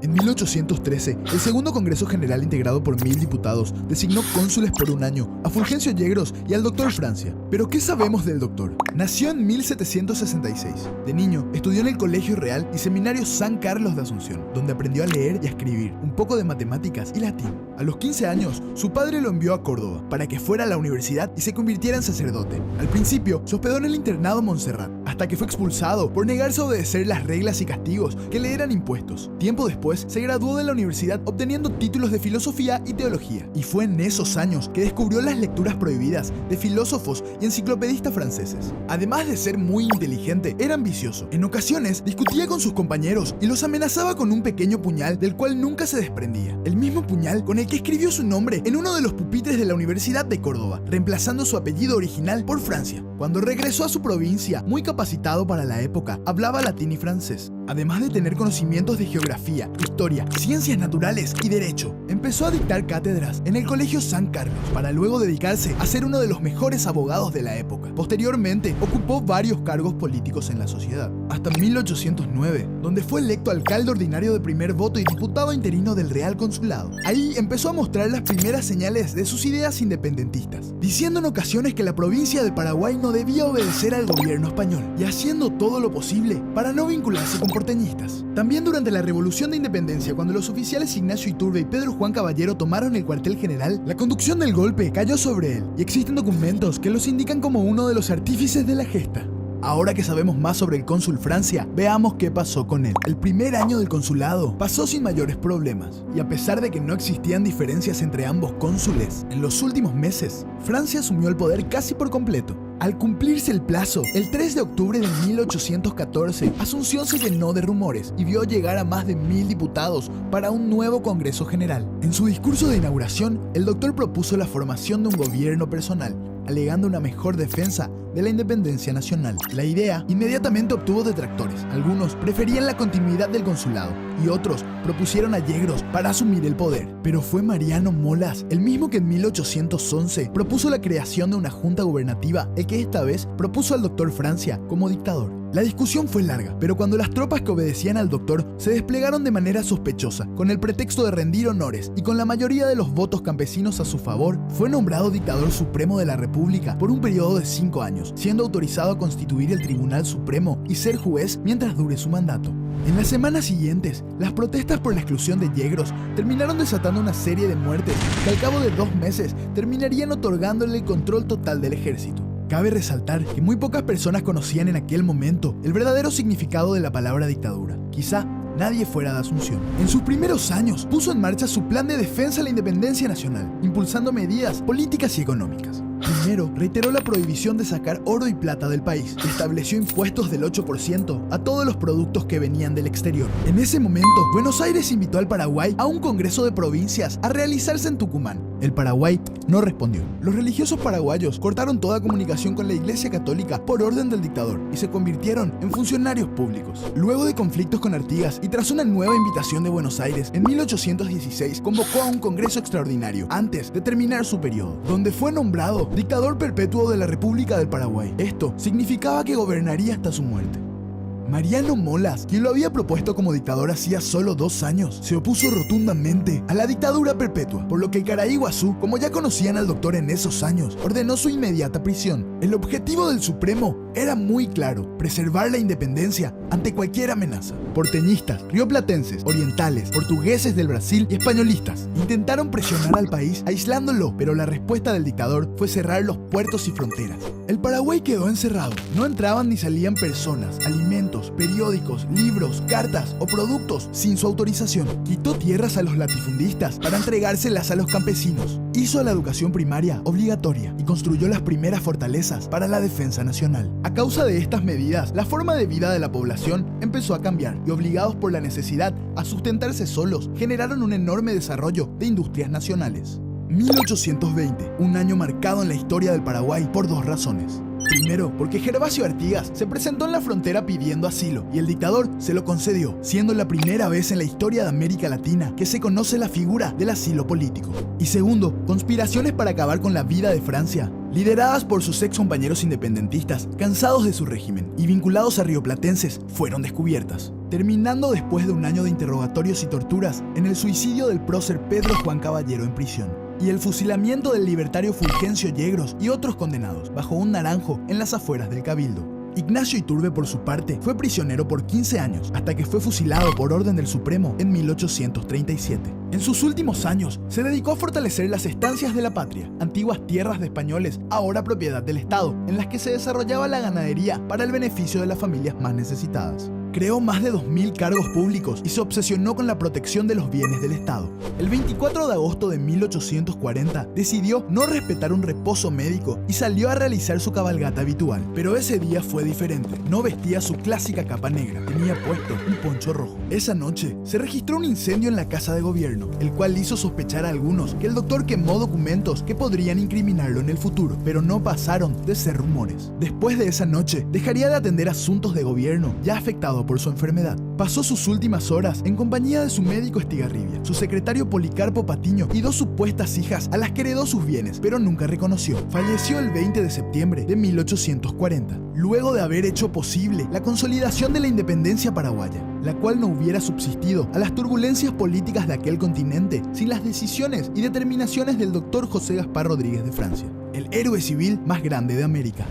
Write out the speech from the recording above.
En 1813, el segundo Congreso General integrado por 1000 diputados designó cónsules por un año a Fulgencio Yegros y al Dr. Francia. ¿Pero qué sabemos del doctor? Nació en 1766. De niño, estudió en el Colegio Real y Seminario San Carlos de Asunción, donde aprendió a leer y a escribir, un poco de matemáticas y latín. A los 15 años, su padre lo envió a Córdoba para que fuera a la universidad y se convirtiera en sacerdote. Al principio, se hospedó en el internado Montserrat, hasta que fue expulsado por negarse a obedecer las reglas y castigos que le eran impuestos. Tiempo después, se graduó de la universidad obteniendo títulos de filosofía y teología. Y fue en esos años que descubrió las lecturas prohibidas de filósofos y enciclopedistas franceses. Además de ser muy inteligente, era ambicioso. En ocasiones, discutía con sus compañeros y los amenazaba con un pequeño puñal del cual nunca se desprendía. El mismo puñal con el que escribió su nombre en uno de los pupitres de la Universidad de Córdoba, reemplazando su apellido original por Francia. Cuando regresó a su provincia, muy capacitado para la época, hablaba latín y francés. Además de tener conocimientos de geografía, historia, ciencias naturales y derecho, empezó a dictar cátedras en el Colegio San Carlos, para luego dedicarse a ser uno de los mejores abogados de la época. Posteriormente, ocupó varios cargos políticos en la sociedad, hasta 1809, donde fue electo alcalde ordinario de primer voto y diputado interino del Real Consulado. Ahí empezó a mostrar las primeras señales de sus ideas independentistas, diciendo en ocasiones que la provincia de Paraguay no debía obedecer al gobierno español, y haciendo todo lo posible para no vincularse con porteñistas. También durante la Revolución de Independencia, cuando los oficiales Ignacio Iturbe y Pedro Juan Caballero tomaron el cuartel general, la conducción del golpe cayó sobre él, y existen documentos que los indican como uno de los artífices de la gesta. Ahora que sabemos más sobre el cónsul Francia, veamos qué pasó con él. El primer año del consulado pasó sin mayores problemas, y a pesar de que no existían diferencias entre ambos cónsules, en los últimos meses, Francia asumió el poder casi por completo. Al cumplirse el plazo, el 3 de octubre de 1814, Asunción se llenó de rumores y vio llegar a más de 1000 diputados para un nuevo Congreso General. En su discurso de inauguración, el doctor propuso la formación de un gobierno personal, alegando una mejor defensa de la independencia nacional. La idea inmediatamente obtuvo detractores. Algunos preferían la continuidad del consulado y otros propusieron a Yegros para asumir el poder. Pero fue Mariano Molas, el mismo que en 1811 propuso la creación de una junta gubernativa, el que esta vez propuso al doctor Francia como dictador. La discusión fue larga, pero cuando las tropas que obedecían al doctor se desplegaron de manera sospechosa, con el pretexto de rendir honores y con la mayoría de los votos campesinos a su favor, fue nombrado dictador supremo de la República por un periodo de 5 años, siendo autorizado a constituir el Tribunal Supremo y ser juez mientras dure su mandato. En las semanas siguientes, las protestas por la exclusión de Yegros terminaron desatando una serie de muertes que al cabo de 2 meses terminarían otorgándole el control total del ejército. Cabe resaltar que muy pocas personas conocían en aquel momento el verdadero significado de la palabra dictadura. Quizá nadie fuera de Asunción. En sus primeros años puso en marcha su plan de defensa de la independencia nacional, impulsando medidas políticas y económicas. Primero, reiteró la prohibición de sacar oro y plata del país y estableció impuestos del 8% a todos los productos que venían del exterior. En ese momento, Buenos Aires invitó al Paraguay a un congreso de provincias a realizarse en Tucumán. El Paraguay no respondió. Los religiosos paraguayos cortaron toda comunicación con la Iglesia Católica por orden del dictador y se convirtieron en funcionarios públicos. Luego de conflictos con Artigas y tras una nueva invitación de Buenos Aires, en 1816 convocó a un congreso extraordinario antes de terminar su periodo, donde fue nombrado dictador perpetuo de la República del Paraguay. Esto significaba que gobernaría hasta su muerte. Mariano Molas, quien lo había propuesto como dictador hacía solo 2 años, se opuso rotundamente a la dictadura perpetua, por lo que el Caraiguazú, como ya conocían al doctor en esos años, ordenó su inmediata prisión. El objetivo del Supremo era muy claro: preservar la independencia ante cualquier amenaza. Porteñistas, rioplatenses, orientales, portugueses del Brasil y españolistas intentaron presionar al país aislándolo, pero la respuesta del dictador fue cerrar los puertos y fronteras. El Paraguay quedó encerrado. No entraban ni salían personas, alimentos, periódicos, libros, cartas o productos sin su autorización. Quitó tierras a los latifundistas para entregárselas a los campesinos. Hizo la educación primaria obligatoria y construyó las primeras fortalezas para la defensa nacional. A causa de estas medidas, la forma de vida de la población empezó a cambiar y, obligados por la necesidad a sustentarse solos, generaron un enorme desarrollo de industrias nacionales. 1820, un año marcado en la historia del Paraguay por 2 razones. Primero, porque Gervasio Artigas se presentó en la frontera pidiendo asilo y el dictador se lo concedió, siendo la primera vez en la historia de América Latina que se conoce la figura del asilo político. Y segundo, conspiraciones para acabar con la vida de Francia, lideradas por sus ex compañeros independentistas cansados de su régimen y vinculados a rioplatenses, fueron descubiertas. terminando después de un año de interrogatorios y torturas en el suicidio del prócer Pedro Juan Caballero en prisión, y el fusilamiento del libertario Fulgencio Yegros y otros condenados bajo un naranjo en las afueras del Cabildo. Ignacio Iturbe, por su parte, fue prisionero por 15 años, hasta que fue fusilado por orden del Supremo en 1837. En sus últimos años, se dedicó a fortalecer las estancias de la patria, antiguas tierras de españoles, ahora propiedad del Estado, en las que se desarrollaba la ganadería para el beneficio de las familias más necesitadas. Creó más de 2000 cargos públicos y se obsesionó con la protección de los bienes del Estado. El 24 de agosto de 1840 decidió no respetar un reposo médico y salió a realizar su cabalgata habitual. Pero ese día fue diferente. No vestía su clásica capa negra, tenía puesto un poncho rojo. Esa noche se registró un incendio en la casa de gobierno, el cual hizo sospechar a algunos que el doctor quemó documentos que podrían incriminarlo en el futuro, pero no pasaron de ser rumores. Después de esa noche, dejaría de atender asuntos de gobierno ya afectado por su enfermedad. Pasó sus últimas horas en compañía de su médico Estigarribia, su secretario Policarpo Patiño y 2 supuestas hijas a las que heredó sus bienes, pero nunca reconoció. Falleció el 20 de septiembre de 1840, luego de haber hecho posible la consolidación de la independencia paraguaya, la cual no hubiera subsistido a las turbulencias políticas de aquel continente sin las decisiones y determinaciones del doctor José Gaspar Rodríguez de Francia, el héroe civil más grande de América.